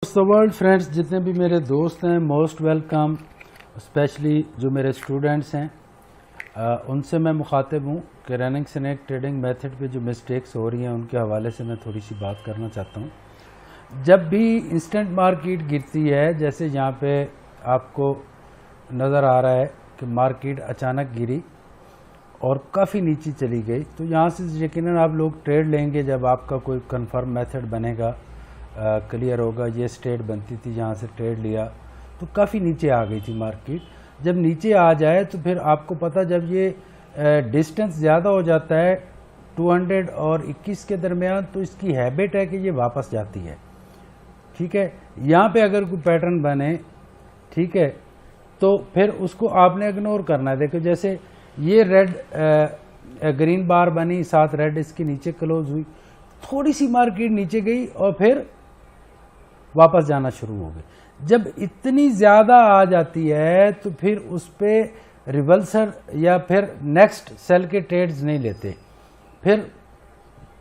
The world friends, जितने भी मेरे दोस्त हैं मोस्ट वेलकम। स्पेशली जो मेरे स्टूडेंट्स हैं उनसे मैं मुखातिब हूँ कि रनिंग स्नेक ट्रेडिंग मेथड पे जो मिस्टेक्स हो रही हैं उनके हवाले से मैं थोड़ी सी बात करना चाहता हूँ। जब भी इंस्टेंट मार्केट गिरती है, जैसे यहाँ पे आपको नज़र आ रहा है कि मार्केट अचानक गिरी और काफ़ी नीचे चली गई, तो यहाँ से यकीनन आप लोग ट्रेड लेंगे जब आपका कोई कंफर्म मेथड बनेगा, क्लियर होगा। ये स्टेट बनती थी, यहाँ से ट्रेड लिया तो काफ़ी नीचे आ गई थी मार्केट। जब नीचे आ जाए तो फिर आपको पता, जब ये डिस्टेंस ज़्यादा हो जाता है 200 और 21 के दरमियान, तो इसकी हैबिट है कि ये वापस जाती है। ठीक है, यहाँ पे अगर कोई पैटर्न बने, ठीक है, तो फिर उसको आपने इग्नोर करना है। देखो जैसे ये रेड ग्रीन बार बनी, साथ रेड इसके नीचे क्लोज हुई, थोड़ी सी मार्केट नीचे गई और फिर वापस जाना शुरू हो गई। जब इतनी ज़्यादा आ जाती है तो फिर उस पर रिवर्सल या फिर नेक्स्ट सेल के ट्रेड्स नहीं लेते, फिर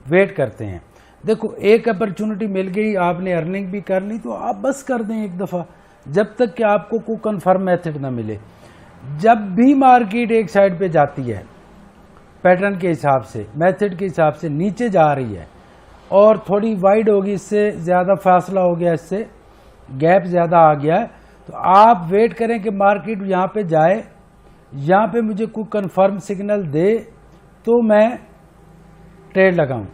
वेट करते हैं। देखो एक अपॉर्चुनिटी मिल गई, आपने अर्निंग भी कर ली, तो आप बस कर दें एक दफ़ा, जब तक कि आपको कोई कंफर्म मेथड ना मिले। जब भी मार्केट एक साइड पे जाती है पैटर्न के हिसाब से, मेथड के हिसाब से नीचे जा रही है और थोड़ी वाइड होगी, इससे ज़्यादा फासला हो गया, इससे गैप ज़्यादा आ गया है, तो आप वेट करें कि मार्केट यहाँ पे जाए, यहाँ पे मुझे कोई कंफर्म सिग्नल दे तो मैं ट्रेड लगाऊं।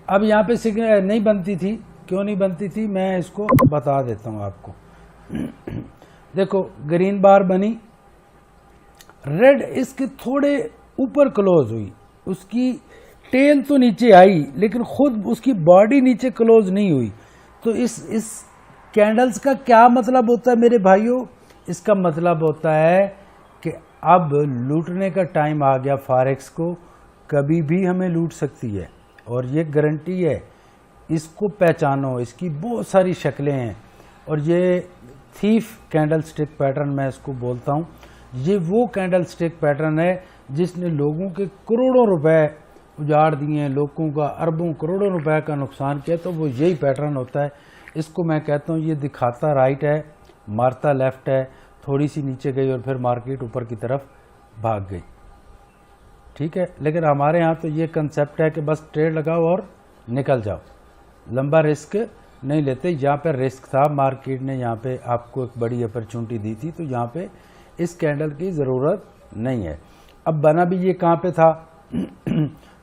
अब यहाँ पे सिग्नल नहीं बनती थी, क्यों नहीं बनती थी मैं इसको बता देता हूँ आपको। देखो ग्रीन बार बनी, रेड इसके थोड़े ऊपर क्लोज हुई, उसकी टेल तो नीचे आई लेकिन खुद उसकी बॉडी नीचे क्लोज नहीं हुई। तो इस कैंडल्स का क्या मतलब होता है मेरे भाइयों? इसका मतलब होता है कि अब लूटने का टाइम आ गया। फॉरेक्स को कभी भी हमें लूट सकती है और ये गारंटी है। इसको पहचानो, इसकी बहुत सारी शक्लें हैं और ये थीफ कैंडल स्टिक पैटर्न मैं इसको बोलता हूँ। ये वो कैंडल स्टिक पैटर्न है जिसने लोगों के करोड़ों रुपए उजाड़ दिए हैं, लोगों का अरबों करोड़ों रुपए का नुकसान किया। तो वो यही पैटर्न होता है। इसको मैं कहता हूँ ये दिखाता राइट है, मारता लेफ्ट है। थोड़ी सी नीचे गई और फिर मार्केट ऊपर की तरफ भाग गई। ठीक है, लेकिन हमारे यहाँ तो ये कंसेप्ट है कि बस ट्रेड लगाओ और निकल जाओ, लंबा रिस्क नहीं लेते। यहाँ पे रिस्क था, मार्केट ने यहाँ पे आपको एक बड़ी अपॉर्चुनिटी दी थी, तो यहाँ पे इस कैंडल की ज़रूरत नहीं है। अब बना भी ये कहाँ पे था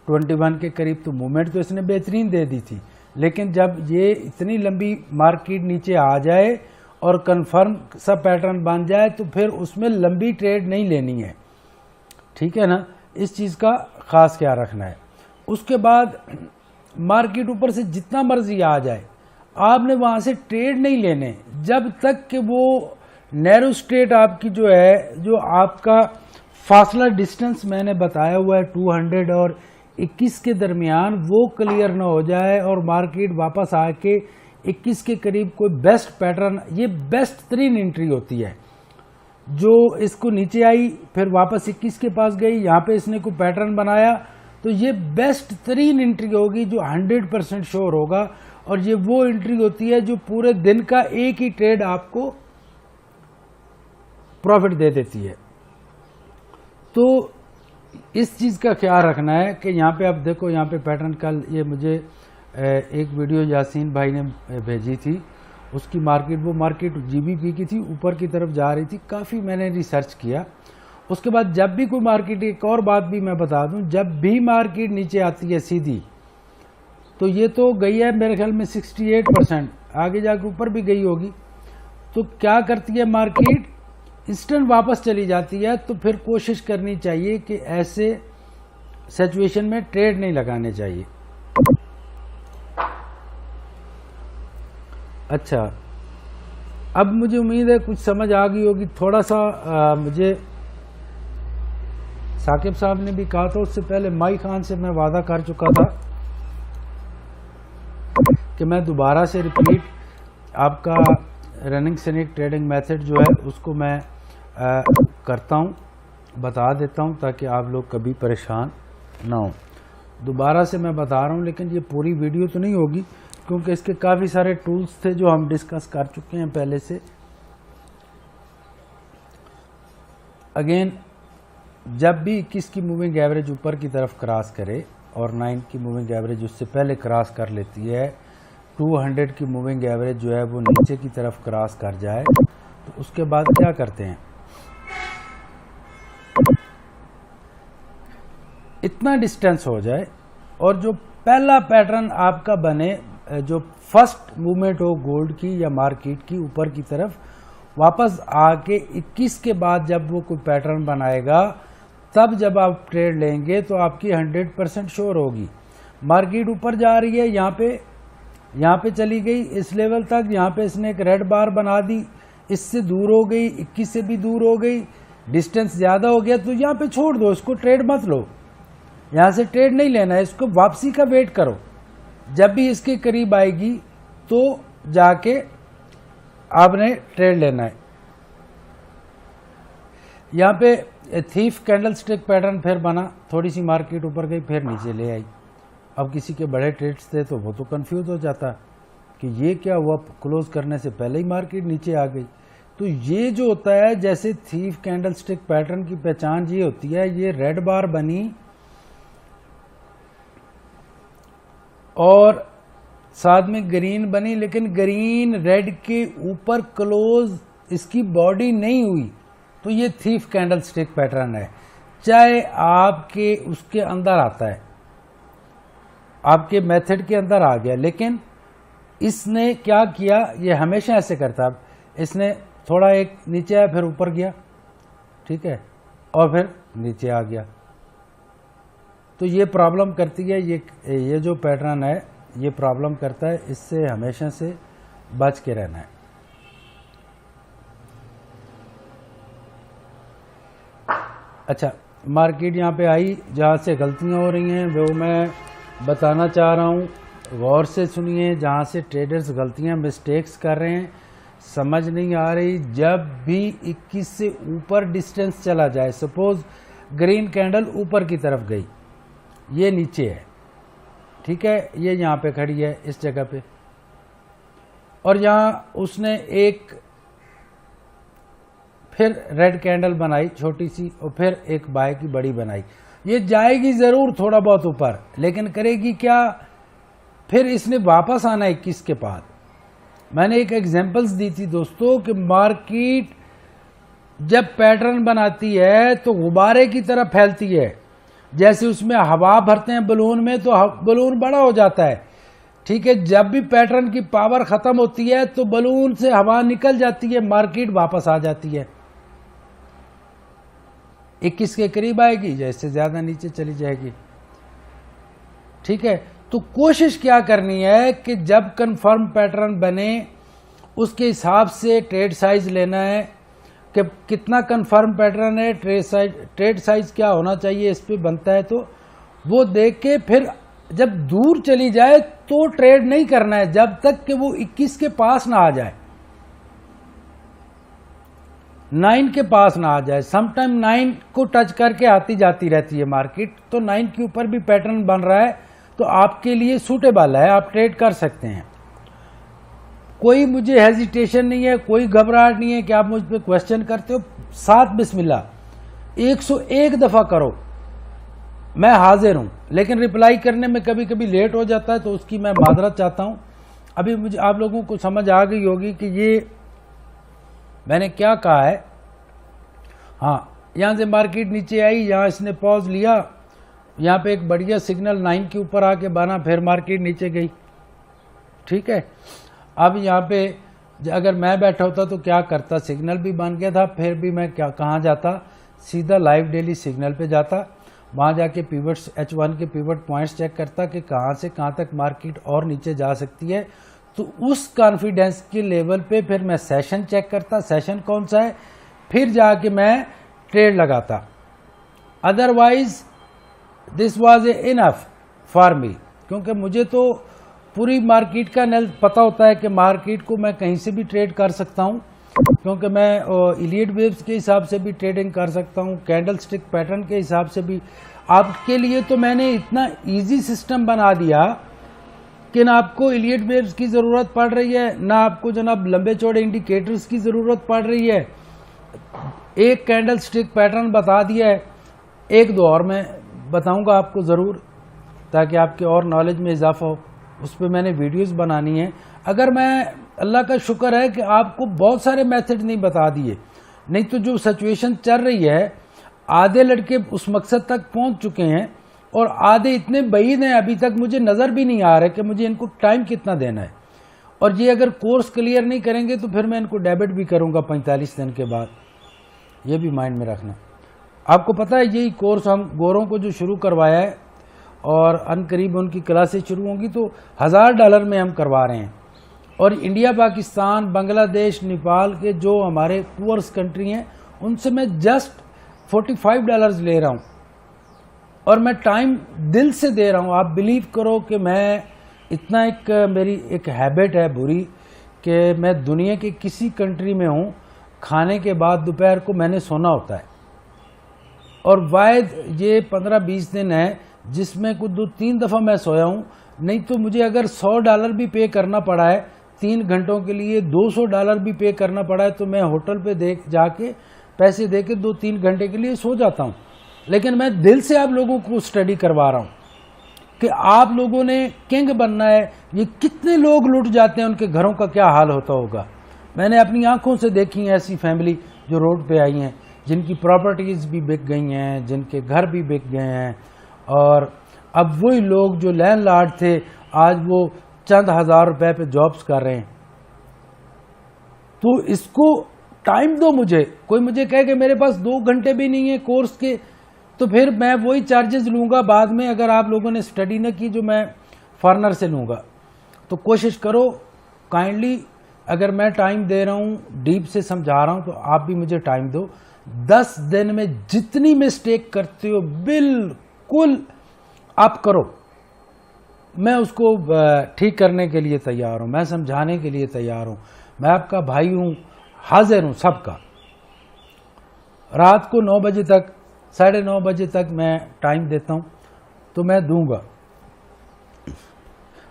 21 के करीब, तो मूवमेंट तो इसने बेहतरीन दे दी थी। लेकिन जब ये इतनी लंबी मार्केट नीचे आ जाए और कंफर्म सा पैटर्न बन जाए तो फिर उसमें लंबी ट्रेड नहीं लेनी है। ठीक है ना, इस चीज़ का खास ख्याल रखना है। उसके बाद मार्केट ऊपर से जितना मर्जी आ जाए, आपने वहाँ से ट्रेड नहीं लेने जब तक कि वो नैरो स्ट्रेट आपकी जो है, जो आपका फासला डिस्टेंस मैंने बताया हुआ है 200 और 21 के दरमियान, वो क्लियर ना हो जाए और मार्केट वापस आके 21 के करीब कोई बेस्ट पैटर्न, ये बेस्ट तरीन एंट्री होती है। जो इसको नीचे आई फिर वापस 21 के पास गई, यहाँ पे इसने कोई पैटर्न बनाया, तो ये बेस्ट तरीन एंट्री होगी जो 100% श्योर होगा। और ये वो एंट्री होती है जो पूरे दिन का एक ही ट्रेड आपको प्रॉफिट दे देती है। तो इस चीज़ का ख्याल रखना है कि यहाँ पे आप देखो, यहाँ पे पैटर्न कल ये मुझे एक वीडियो यासीन भाई ने भेजी थी, उसकी मार्केट, वो मार्केट जीबीपी की थी, ऊपर की तरफ जा रही थी। काफ़ी मैंने रिसर्च किया। उसके बाद जब भी कोई मार्केट, एक और बात भी मैं बता दूं, जब भी मार्केट नीचे आती है सीधी, तो ये तो गई है मेरे ख्याल में 68%, आगे जाके ऊपर भी गई होगी। तो क्या करती है मार्केट, इंस्टेंट वापस चली जाती है। तो फिर कोशिश करनी चाहिए कि ऐसे सिचुएशन में ट्रेड नहीं लगाने चाहिए। अच्छा, अब मुझे उम्मीद है कुछ समझ आ गई होगी। थोड़ा सा मुझे साकिब साहब ने भी कहा था, उससे पहले माई खान से मैं वादा कर चुका था कि मैं दोबारा से रिपीट आपका रनिंग स्नेक ट्रेडिंग मेथड जो है उसको मैं करता हूँ, बता देता हूँ, ताकि आप लोग कभी परेशान ना हो। दोबारा से मैं बता रहा हूँ, लेकिन ये पूरी वीडियो तो नहीं होगी, क्योंकि इसके काफ़ी सारे टूल्स थे जो हम डिस्कस कर चुके हैं पहले से। अगेन जब भी 21 की मूविंग एवरेज ऊपर की तरफ क्रॉस करे और 9 की मूविंग एवरेज उससे पहले क्रॉस कर लेती है, 200 की मूविंग एवरेज जो है वो नीचे की तरफ क्रॉस कर जाए, तो उसके बाद क्या करते हैं, इतना डिस्टेंस हो जाए और जो पहला पैटर्न आपका बने, जो फर्स्ट मूवमेंट हो गोल्ड की या मार्केट की ऊपर की तरफ, वापस आके 21 के बाद जब वो कोई पैटर्न बनाएगा, तब जब आप ट्रेड लेंगे तो आपकी 100% श्योर होगी। मार्केट ऊपर जा रही है, यहाँ पे चली गई इस लेवल तक, यहाँ पे इसने एक रेड बार बना दी, इससे दूर हो गई, 21 से भी दूर हो गई, डिस्टेंस ज़्यादा हो गया, तो यहाँ पे छोड़ दो, इसको ट्रेड मत लो, यहाँ से ट्रेड नहीं लेना है, इसको वापसी का वेट करो। जब भी इसके करीब आएगी तो जाके आपने ट्रेड लेना है। यहाँ पे थीफ कैंडल स्टिक पैटर्न फिर बना, थोड़ी सी मार्केट ऊपर गई फिर नीचे ले आई। अब किसी के बड़े ट्रेड्स थे तो वो तो कंफ्यूज हो जाता कि ये क्या हुआ, क्लोज करने से पहले ही मार्केट नीचे आ गई। तो ये जो होता है, जैसे थीफ कैंडल स्टिक पैटर्न की पहचान ये होती है, ये रेड बार बनी और साथ में ग्रीन बनी, लेकिन ग्रीन रेड के ऊपर क्लोज इसकी बॉडी नहीं हुई, तो ये थीफ कैंडल स्टिक पैटर्न है। चाहे आपके उसके अंदर आता है, आपके मेथड के अंदर आ गया, लेकिन इसने क्या किया, ये हमेशा ऐसे करता है, इसने थोड़ा एक नीचे आया फिर ऊपर गया, ठीक है, और फिर नीचे आ गया। तो ये प्रॉब्लम करती है, ये जो पैटर्न है ये प्रॉब्लम करता है, इससे हमेशा से बच के रहना है। अच्छा, मार्केट यहाँ पे आई, जहाँ से गलतियाँ हो रही हैं वो मैं बताना चाह रहा हूँ, गौर से सुनिए। जहाँ से ट्रेडर्स गलतियाँ मिस्टेक्स कर रहे हैं, समझ नहीं आ रही, जब भी 21 से ऊपर डिस्टेंस चला जाए, सपोज ग्रीन कैंडल ऊपर की तरफ गई, ये नीचे है, ठीक है, ये यहाँ पे खड़ी है इस जगह पे, और यहाँ उसने एक फिर रेड कैंडल बनाई छोटी सी, और फिर एक बाय की बड़ी बनाई। ये जाएगी जरूर थोड़ा बहुत ऊपर, लेकिन करेगी क्या, फिर इसने वापस आना 21 के बाद। मैंने एक एग्जांपल्स दी थी दोस्तों कि मार्केट जब पैटर्न बनाती है तो गुब्बारे की तरह फैलती है, जैसे उसमें हवा भरते हैं बलून में तो बलून बड़ा हो जाता है, ठीक है। जब भी पैटर्न की पावर खत्म होती है तो बलून से हवा निकल जाती है, मार्केट वापस आ जाती है, 21 के करीब आएगी, जैसे ज्यादा नीचे चली जाएगी, ठीक है। तो कोशिश क्या करनी है कि जब कंफर्म पैटर्न बने उसके हिसाब से ट्रेड साइज लेना है कि कितना कंफर्म पैटर्न है, ट्रेड साइज क्या होना चाहिए, इस पे बनता है। तो वो देख के फिर जब दूर चली जाए तो ट्रेड नहीं करना है, जब तक कि वो 21 के पास ना आ जाए, 9 के पास ना आ जाए। समटाइम 9 को टच करके आती जाती रहती है मार्केट, तो 9 के ऊपर भी पैटर्न बन रहा है तो आपके लिए सूटेबल है, आप ट्रेड कर सकते हैं। कोई मुझे हेजिटेशन नहीं है, कोई घबराहट नहीं है कि आप मुझ पे क्वेश्चन करते हो, साथ बिस्मिल्लाह 101 दफा करो, मैं हाजिर हूं। लेकिन रिप्लाई करने में कभी कभी लेट हो जाता है तो उसकी मैं माजरत चाहता हूं। अभी मुझे आप लोगों को समझ आ गई होगी कि ये मैंने क्या कहा है। हाँ, यहां से मार्केट नीचे आई, यहां इसने पॉज लिया, यहां पे एक बढ़िया सिग्नल 9 के ऊपर आके बना, फिर मार्केट नीचे गई, ठीक है। अब यहाँ पे अगर मैं बैठा होता तो क्या करता, सिग्नल भी बन गया था, फिर भी मैं कहाँ जाता, सीधा लाइव डेली सिग्नल पे जाता, वहाँ जाके पिवट्स H1 के पिवट पॉइंट्स चेक करता कि कहाँ से कहाँ तक मार्केट और नीचे जा सकती है। तो उस कॉन्फिडेंस के लेवल पे फिर मैं सेशन चेक करता, सेशन कौन सा है, फिर जाके मैं ट्रेड लगाता। Otherwise this was enough for me, क्योंकि मुझे तो पूरी मार्केट का नल पता होता है कि मार्केट को मैं कहीं से भी ट्रेड कर सकता हूं, क्योंकि मैं इलियट वेव्स के हिसाब से भी ट्रेडिंग कर सकता हूं, कैंडल स्टिक पैटर्न के हिसाब से भी। आपके लिए तो मैंने इतना इजी सिस्टम बना दिया कि ना आपको इलियट वेव्स की ज़रूरत पड़ रही है, ना आपको जनाब लंबे चौड़े इंडिकेटर्स की ज़रूरत पड़ रही है। एक कैंडल स्टिक पैटर्न बता दिया है, एक दो और मैं बताऊंगा आपको ज़रूर, ताकि आपके और नॉलेज में इजाफा हो। उस पर मैंने वीडियोस बनानी है। अगर मैं, अल्लाह का शुक्र है कि आपको बहुत सारे मेथड नहीं बता दिए, नहीं तो जो सिचुएशन चल रही है, आधे लड़के उस मकसद तक पहुंच चुके हैं और आधे इतने बईद हैं अभी तक मुझे नज़र भी नहीं आ रहा कि मुझे इनको टाइम कितना देना है। और ये अगर कोर्स क्लियर नहीं करेंगे तो फिर मैं इनको डेबिट भी करूंगा 45 दिन के बाद, ये भी माइंड में रखना। आपको पता है यही कोर्स हम गोरों को जो शुरू करवाया है और अनकरीब उनकी क्लासेस शुरू होंगी तो $1000 में हम करवा रहे हैं। और इंडिया, पाकिस्तान, बांग्लादेश, नेपाल के जो हमारे पुअर्स कंट्री हैं उनसे मैं जस्ट $45 ले रहा हूँ और मैं टाइम दिल से दे रहा हूँ। आप बिलीव करो कि मैं इतना, मेरी एक हैबिट है बुरी कि मैं दुनिया के किसी कंट्री में हूँ, खाने के बाद दोपहर को मैंने सोना होता है और वायद ये 15-20 दिन है जिसमें कुछ 2-3 दफ़ा मैं सोया हूँ। नहीं तो मुझे अगर $100 भी पे करना पड़ा है 3 घंटों के लिए, $200 भी पे करना पड़ा है, तो मैं होटल पे जाके पैसे दे के 2-3 घंटे के लिए सो जाता हूँ। लेकिन मैं दिल से आप लोगों को स्टडी करवा रहा हूँ कि आप लोगों ने किंग बनना है। ये कितने लोग लुट जाते हैं, उनके घरों का क्या हाल होता होगा। मैंने अपनी आंखों से देखी है ऐसी फैमिली जो रोड पे आई हैं, जिनकी प्रॉपर्टीज़ भी बिक गई हैं, जिनके घर भी बिक गए हैं, और अब वही लोग जो लैंडलॉर्ड थे आज वो चंद हज़ार रुपए पे जॉब्स कर रहे हैं। तो इसको टाइम दो। मुझे कोई मुझे कहे कि मेरे पास 2 घंटे भी नहीं है कोर्स के, तो फिर मैं वही चार्जेस लूँगा बाद में, अगर आप लोगों ने स्टडी न की, जो मैं फॉरनर से लूँगा। तो कोशिश करो काइंडली, अगर मैं टाइम दे रहा हूँ, डीप से समझा रहा हूँ, तो आप भी मुझे टाइम दो। 10 दिन में जितनी मिस्टेक करते हो बिल्कुल आप करो, मैं उसको ठीक करने के लिए तैयार हूँ, मैं समझाने के लिए तैयार हूँ। मैं आपका भाई हूँ, हाजिर हूँ सबका। रात को 9 बजे तक, 9:30 बजे तक मैं टाइम देता हूँ, तो मैं दूंगा।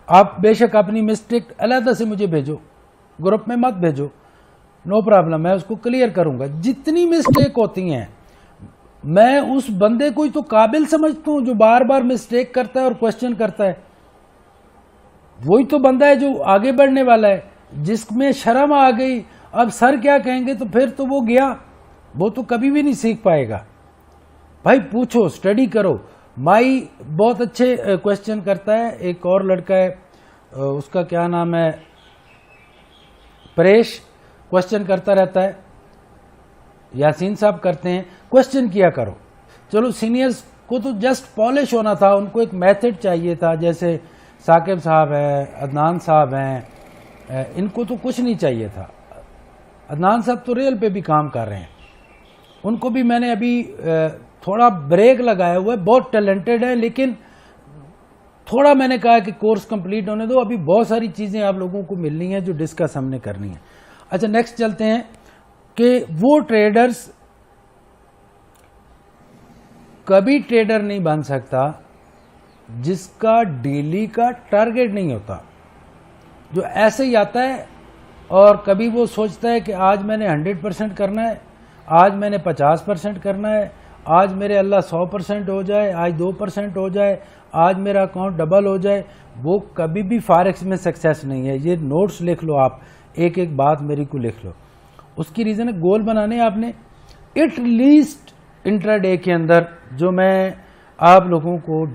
आप बेशक अपनी मिस्टेक अलहदा से मुझे भेजो, ग्रुप में मत भेजो, नो प्रॉब्लम, मैं उसको क्लियर करूंगा। जितनी मिस्टेक होती हैं, मैं उस बंदे को ही तो काबिल समझता हूं जो बार बार मिस्टेक करता है और क्वेश्चन करता है। वही तो बंदा है जो आगे बढ़ने वाला है। जिसमें शर्म आ गई, अब सर क्या कहेंगे, तो फिर तो वो गया, वो तो कभी भी नहीं सीख पाएगा। भाई पूछो, स्टडी करो। माई बहुत अच्छे क्वेश्चन करता है। एक और लड़का है, उसका क्या नाम है, परेश, क्वेश्चन करता रहता है। यासीन साहब करते हैं। क्वेश्चन किया करो। चलो सीनियर्स को तो जस्ट पॉलिश होना था, उनको एक मेथड चाहिए था। जैसे साकिब साहब हैं, अदनान साहब हैं, इनको तो कुछ नहीं चाहिए था। अदनान साहब तो रेल पे भी काम कर रहे हैं, उनको भी मैंने अभी थोड़ा ब्रेक लगाया हुआ है। बहुत टैलेंटेड है, लेकिन थोड़ा मैंने कहा कि कोर्स कंप्लीट होने दो, अभी बहुत सारी चीज़ें आप लोगों को मिलनी है जो डिस्कस हमने करनी है। अच्छा, नेक्स्ट चलते हैं कि वो ट्रेडर्स, कभी ट्रेडर नहीं बन सकता जिसका डेली का टारगेट नहीं होता। जो ऐसे ही आता है और कभी वो सोचता है कि आज मैंने 100% करना है, आज मैंने 50% करना है, आज मेरे अल्लाह 100% हो जाए, आज 2% हो जाए, आज मेरा अकाउंट डबल हो जाए, वो कभी भी फॉरेक्स में सक्सेस नहीं है। ये नोट्स लिख लो आप, एक एक बात मेरी को लिख लो। उसकी रीज़न है, गोल बनाने आपने एटलीस्ट इंट्राडे के अंदर, जो मैं आप लोगों को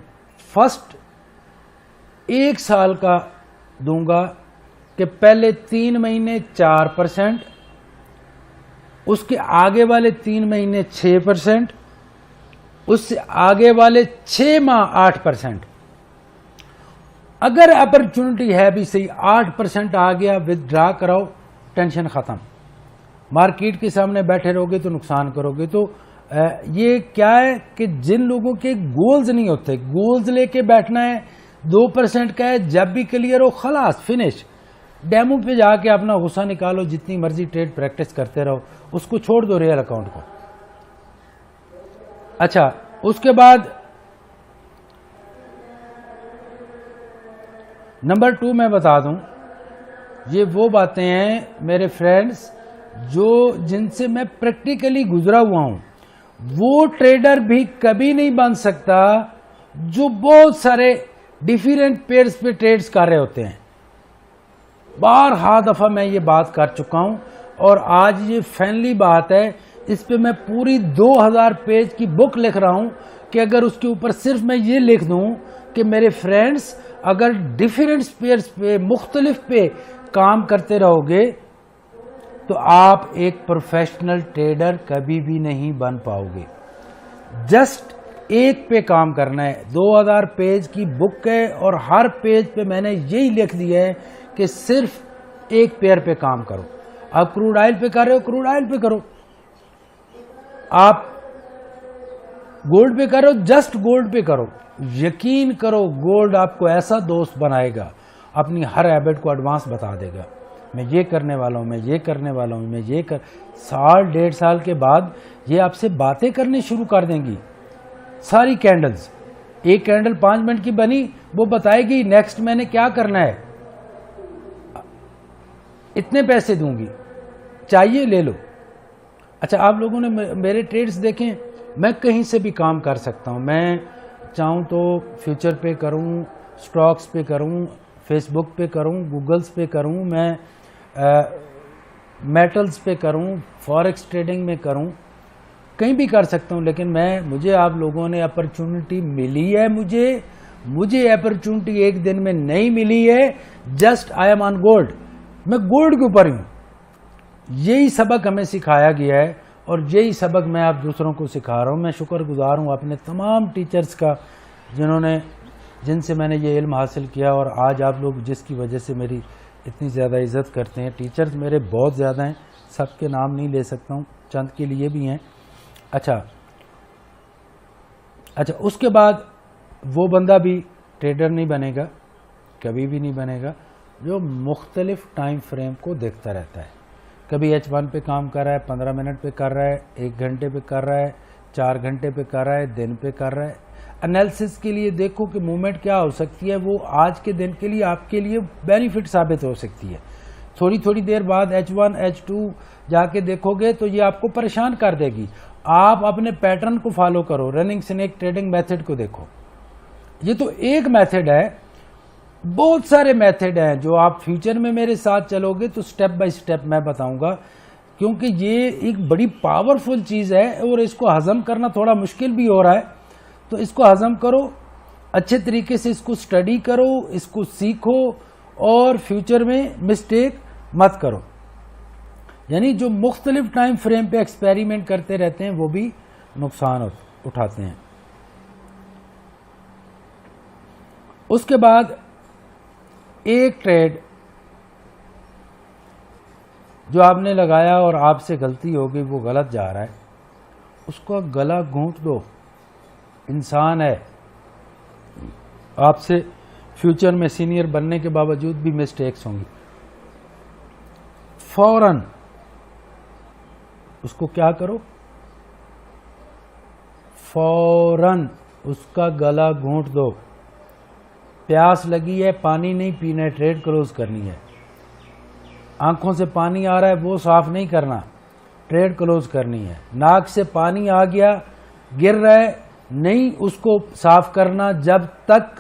फर्स्ट 1 साल का दूंगा कि पहले 3 महीने 4%, उसके आगे वाले 3 महीने 6%, उससे आगे वाले 6 माह 8%। अगर अपॉर्चुनिटी है भी सही, 8% आ गया, विदड्रा कराओ, टेंशन खत्म। मार्केट के सामने बैठे रहोगे तो नुकसान करोगे। तो ये क्या है कि जिन लोगों के गोल्स नहीं होते, गोल्स लेके बैठना है, 2% का है, जब भी क्लियर हो खलास फिनिश। डेमो पे जाके अपना गुस्सा निकालो, जितनी मर्जी ट्रेड प्रैक्टिस करते रहो, उसको छोड़ दो रियल अकाउंट को। अच्छा, उसके बाद नंबर 2 मैं बता दूं, ये वो बातें हैं मेरे फ्रेंड्स जो जिनसे मैं प्रैक्टिकली गुजरा हुआ हूं। वो ट्रेडर भी कभी नहीं बन सकता जो बहुत सारे डिफरेंट पेयर्स पे ट्रेड्स कर रहे होते हैं। बारहा दफा मैं ये बात कर चुका हूं और आज ये फाइनली बात है। इस पे मैं पूरी 2000 पेज की बुक लिख रहा हूं कि अगर उसके ऊपर सिर्फ मैं ये लिख दूं कि मेरे फ्रेंड्स अगर डिफरेंट पेयर्स पे मुख्तलिफ पे काम करते रहोगे तो आप एक प्रोफेशनल ट्रेडर कभी भी नहीं बन पाओगे। जस्ट एक पे काम करना है। 2000 पेज की बुक है और हर पेज पे मैंने यही लिख दिया है कि सिर्फ एक पेयर पे काम करो। आप क्रूड ऑयल पे कर रहे हो, क्रूड ऑयल पे करो। आप गोल्ड पे कर रहे हो, जस्ट गोल्ड पे करो। यकीन करो गोल्ड आपको ऐसा दोस्त बनाएगा, अपनी हर हैबिट को एडवांस बता देगा। मैं ये करने वाला हूँ, मैं ये करने वाला हूँ, मैं ये कर। साल 1.5 साल के बाद ये आपसे बातें करनी शुरू कर देंगी। सारी कैंडल्स, एक कैंडल 5 मिनट की बनी, वो बताएगी नेक्स्ट मैंने क्या करना है, इतने पैसे दूंगी, चाहिए ले लो। अच्छा, आप लोगों ने मेरे ट्रेड्स देखें, मैं कहीं से भी काम कर सकता हूँ। मैं चाहूँ तो फ्यूचर पे करूँ, स्टॉक्स पे करूँ, फेसबुक पे करूँ, गूगल्स पे करूँ, मैं मेटल्स पे करूँ, फॉरेक्स ट्रेडिंग में करूँ, कहीं भी कर सकता हूँ। लेकिन मुझे आप लोगों ने अपॉर्चुनिटी मिली है, मुझे अपॉर्चुनिटी एक दिन में नहीं मिली है। Just I am on gold, मैं गोल्ड के ऊपर हूँ। यही सबक हमें सिखाया गया है और यही सबक मैं आप दूसरों को सिखा रहा हूँ। मैं शुक्रगुजार हूँ अपने तमाम टीचर्स का जिनसे मैंने ये इल्म हासिल किया और आज आप लोग जिसकी वजह से मेरी इतनी ज़्यादा इज़्ज़त करते हैं। टीचर्स मेरे बहुत ज़्यादा हैं, सबके नाम नहीं ले सकता हूँ, चंद के लिए भी हैं। अच्छा, उसके बाद वो बंदा भी ट्रेडर नहीं बनेगा, कभी भी नहीं बनेगा, जो मुख्तलिफ टाइम फ्रेम को देखता रहता है। कभी H1 पे काम कर रहा है, 15 मिनट पे कर रहा है, 1 घंटे पे कर रहा है, 4 घंटे पे कर रहा है, दिन पे कर रहा है। एनालिसिस के लिए देखो कि मूवमेंट क्या हो सकती है, वो आज के दिन के लिए आपके लिए बेनिफिट साबित हो सकती है। थोड़ी थोड़ी देर बाद H1 H2 जाके देखोगे तो ये आपको परेशान कर देगी। आप अपने पैटर्न को फॉलो करो, रनिंग स्नेक ट्रेडिंग मेथड को देखो। ये तो एक मेथड है, बहुत सारे मेथड हैं जो आप फ्यूचर में मेरे साथ चलोगे तो स्टेप बाय स्टेप मैं बताऊंगा, क्योंकि ये एक बड़ी पावरफुल चीज़ है और इसको हजम करना थोड़ा मुश्किल भी हो रहा है। तो इसको हजम करो, अच्छे तरीके से इसको स्टडी करो, इसको सीखो और फ्यूचर में मिस्टेक मत करो। यानी जो मुख्तलिफ टाइम फ्रेम पे एक्सपेरिमेंट करते रहते हैं वो भी नुकसान उठाते हैं। उसके बाद एक ट्रेड जो आपने लगाया और आपसे गलती हो गई, वो गलत जा रहा है, उसको गला घोंट दो। इंसान है, आपसे फ्यूचर में सीनियर बनने के बावजूद भी मिस्टेक्स होंगी। फौरन उसको क्या करो, फौरन उसका गला घोंट दो। प्यास लगी है, पानी नहीं पीना है, ट्रेड क्लोज करनी है। आंखों से पानी आ रहा है, वो साफ नहीं करना, ट्रेड क्लोज करनी है। नाक से पानी आ गया, गिर रहा है, नहीं उसको साफ करना जब तक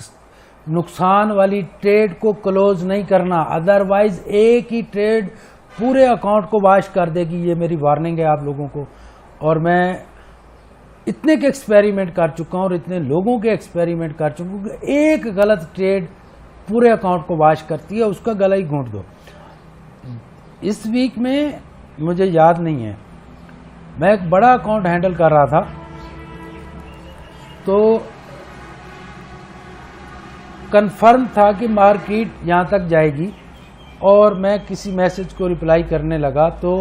नुकसान वाली ट्रेड को क्लोज नहीं करना। अदरवाइज एक ही ट्रेड पूरे अकाउंट को वाश कर देगी। ये मेरी वार्निंग है आप लोगों को। और मैं इतने के एक्सपेरिमेंट कर चुका हूं और इतने लोगों के एक्सपेरिमेंट कर चुका हूं कि एक गलत ट्रेड पूरे अकाउंट को वाश करती है, उसका गला ही घोंट दो। इस वीक में मुझे याद नहीं है, मैं एक बड़ा अकाउंट हैंडल कर रहा था, तो कंफर्म था कि मार्केट यहाँ तक जाएगी और मैं किसी मैसेज को रिप्लाई करने लगा तो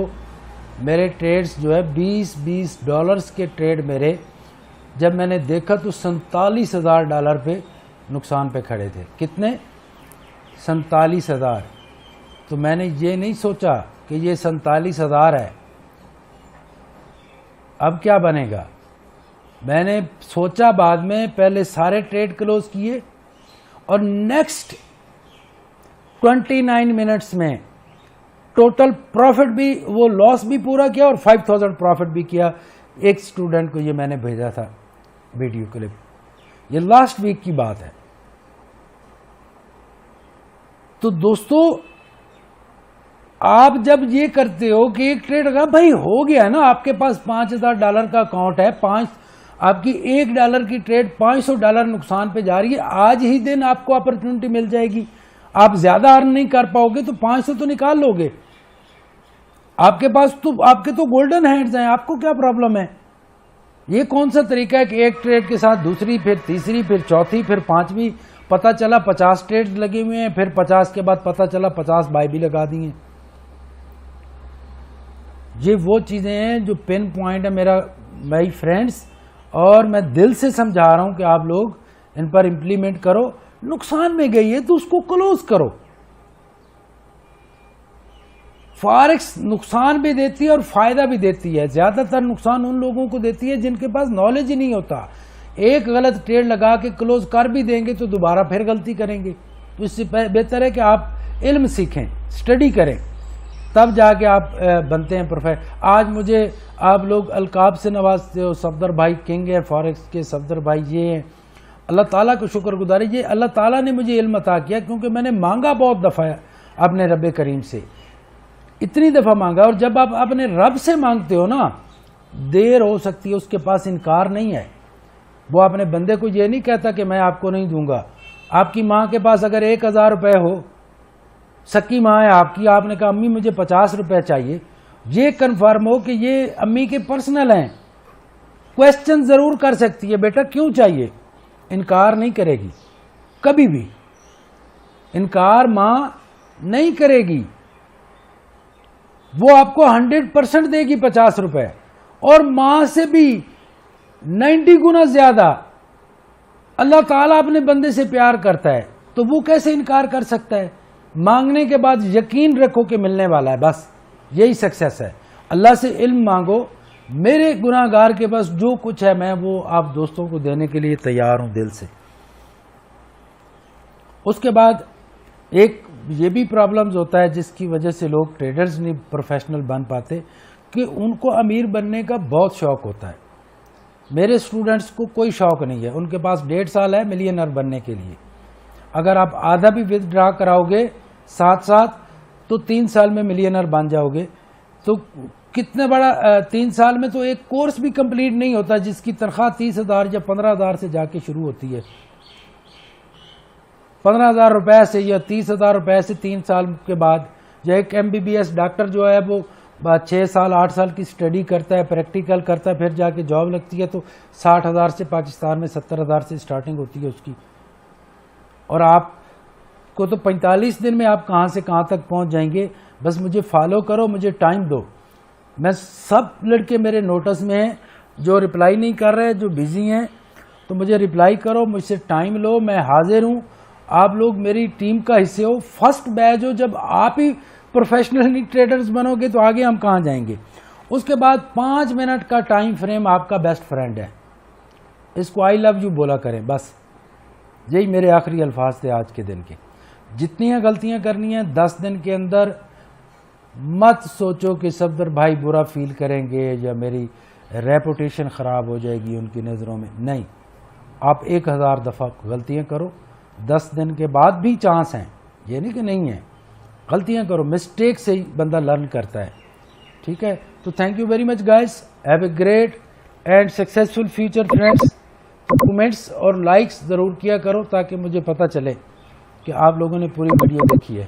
मेरे ट्रेड्स जो है $20 के ट्रेड मेरे, जब मैंने देखा तो $47,000 पे नुकसान पे खड़े थे। कितने? 47,000। तो मैंने ये नहीं सोचा कि ये 47,000 है, अब क्या बनेगा। मैंने सोचा बाद में, पहले सारे ट्रेड क्लोज किए और नेक्स्ट 29 मिनट्स में टोटल प्रॉफिट भी, वो लॉस भी पूरा किया और 5000 प्रॉफिट भी किया। एक स्टूडेंट को ये मैंने भेजा था वीडियो क्लिप, ये लास्ट वीक की बात है। तो दोस्तों आप जब ये करते हो कि एक ट्रेड का भाई हो गया ना, आपके पास $5000 का अकाउंट है, आपकी $1 की ट्रेड $500 नुकसान पे जा रही है, आज ही दिन आपको अपॉर्चुनिटी मिल जाएगी। आप ज्यादा अर्न नहीं कर पाओगे तो 500 तो निकाल लोगे। आपके पास तो आपके तो गोल्डन हैंड्स हैं, आपको क्या प्रॉब्लम है? ये कौन सा तरीका है कि एक ट्रेड के साथ दूसरी, फिर तीसरी, फिर चौथी, फिर पांचवी, पता चला 50 ट्रेड्स लगे हुए हैं, फिर 50 के बाद पता चला 50 बाय भी लगा दिए। ये वो चीजें हैं जो पिन पॉइंट है मेरा, माय फ्रेंड्स, और मैं दिल से समझा रहा हूं कि आप लोग इन पर इंप्लीमेंट करो। नुकसान में गई है तो उसको क्लोज करो। फॉरेक्स नुकसान भी देती है और फायदा भी देती है। ज्यादातर नुकसान उन लोगों को देती है जिनके पास नॉलेज ही नहीं होता। एक गलत ट्रेड लगा के क्लोज कर भी देंगे तो दोबारा फिर गलती करेंगे। तो इससे बेहतर है कि आप इल्म सीखें, स्टडी करें, तब जाके आप बनते हैं प्रोफेसर। आज मुझे आप लोग अलकाब से नवाजते हो, सफदर भाई किंग है फॉरेक्स के, सफदर भाई ये हैं। अल्लाह ताला को शुक्रगुजारी, ये अल्लाह ताला ने मुझे इल्म अता किया, क्योंकि मैंने मांगा बहुत दफ़ा अपने रब करीम से, इतनी दफ़ा मांगा। और जब आप अपने रब से मांगते हो ना, देर हो सकती है, उसके पास इनकार नहीं है। वो अपने बंदे को ये नहीं कहता कि मैं आपको नहीं दूंगा। आपकी माँ के पास अगर 1000 रुपये हो, सक्की माँ है आपकी, आपने कहा अम्मी मुझे 50 रुपये चाहिए, ये कन्फर्म हो कि ये अम्मी के पर्सनल हैं, क्वेश्चन जरूर कर सकती है, बेटा क्यों चाहिए, इनकार नहीं करेगी कभी भी। इनकार माँ नहीं करेगी, वो आपको 100% देगी 50 रुपए, और मां से भी 90 गुना ज्यादा अल्लाह ताला अपने बंदे से प्यार करता है, तो वो कैसे इनकार कर सकता है? मांगने के बाद यकीन रखो कि मिलने वाला है, बस यही सक्सेस है। अल्लाह से इल्म मांगो। मेरे गुनाहगार के पास जो कुछ है मैं वो आप दोस्तों को देने के लिए तैयार हूं दिल से। उसके बाद एक ये भी प्रॉब्लम्स होता है जिसकी वजह से लोग ट्रेडर्स नहीं प्रोफेशनल बन पाते, कि उनको अमीर बनने का बहुत शौक होता है। मेरे स्टूडेंट्स को कोई शौक नहीं है, उनके पास 1.5 साल है मिलियनर बनने के लिए। अगर आप आधा भी विथड्रा कराओगे साथ साथ तो 3 साल में मिलियनर बन जाओगे। तो कितने बड़ा 3 साल में तो एक कोर्स भी कंप्लीट नहीं होता जिसकी तनख्वाह 30,000 या 15,000 से जाके शुरू होती है। 15,000 रुपए से या 30,000 रुपए से 3 साल के बाद, या एक MBBS डॉक्टर जो है वो 6 साल 8 साल की स्टडी करता है, प्रैक्टिकल करता है, फिर जाके जॉब लगती है तो 60,000 से पाकिस्तान में 70,000 से स्टार्टिंग होती है उसकी। और आपको तो 45 दिन में आप कहाँ से कहाँ तक पहुँच जाएंगे। बस मुझे फॉलो करो, मुझे टाइम दो। मैं सब लड़के मेरे नोटिस में हैं, जो रिप्लाई नहीं कर रहे, जो बिजी हैं, तो मुझे रिप्लाई करो, मुझसे टाइम लो, मैं हाजिर हूँ। आप लोग मेरी टीम का हिस्से हो, फर्स्ट बैच हो। जब आप ही प्रोफेशनल ट्रेडर्स बनोगे तो आगे हम कहाँ जाएंगे। उसके बाद 5 मिनट का टाइम फ्रेम आपका बेस्ट फ्रेंड है, इसको आई लव यू बोला करें, बस यही मेरे आखिरी अल्फाज थे आज के दिन के। जितनी गलतियां करनी है 10 दिन के अंदर, मत सोचो कि सफदर भाई बुरा फील करेंगे या मेरी रेपुटेशन ख़राब हो जाएगी उनकी नज़रों में। नहीं, आप 1000 दफ़ा गलतियां करो, 10 दिन के बाद भी चांस हैं, ये नहीं कि नहीं है। गलतियां करो, मिस्टेक से ही बंदा लर्न करता है। ठीक है, तो thank you very much guys, have a great and successful future friends. Comments और लाइक्स ज़रूर किया करो ताकि मुझे पता चले कि आप लोगों ने पूरी वीडियो देखी है।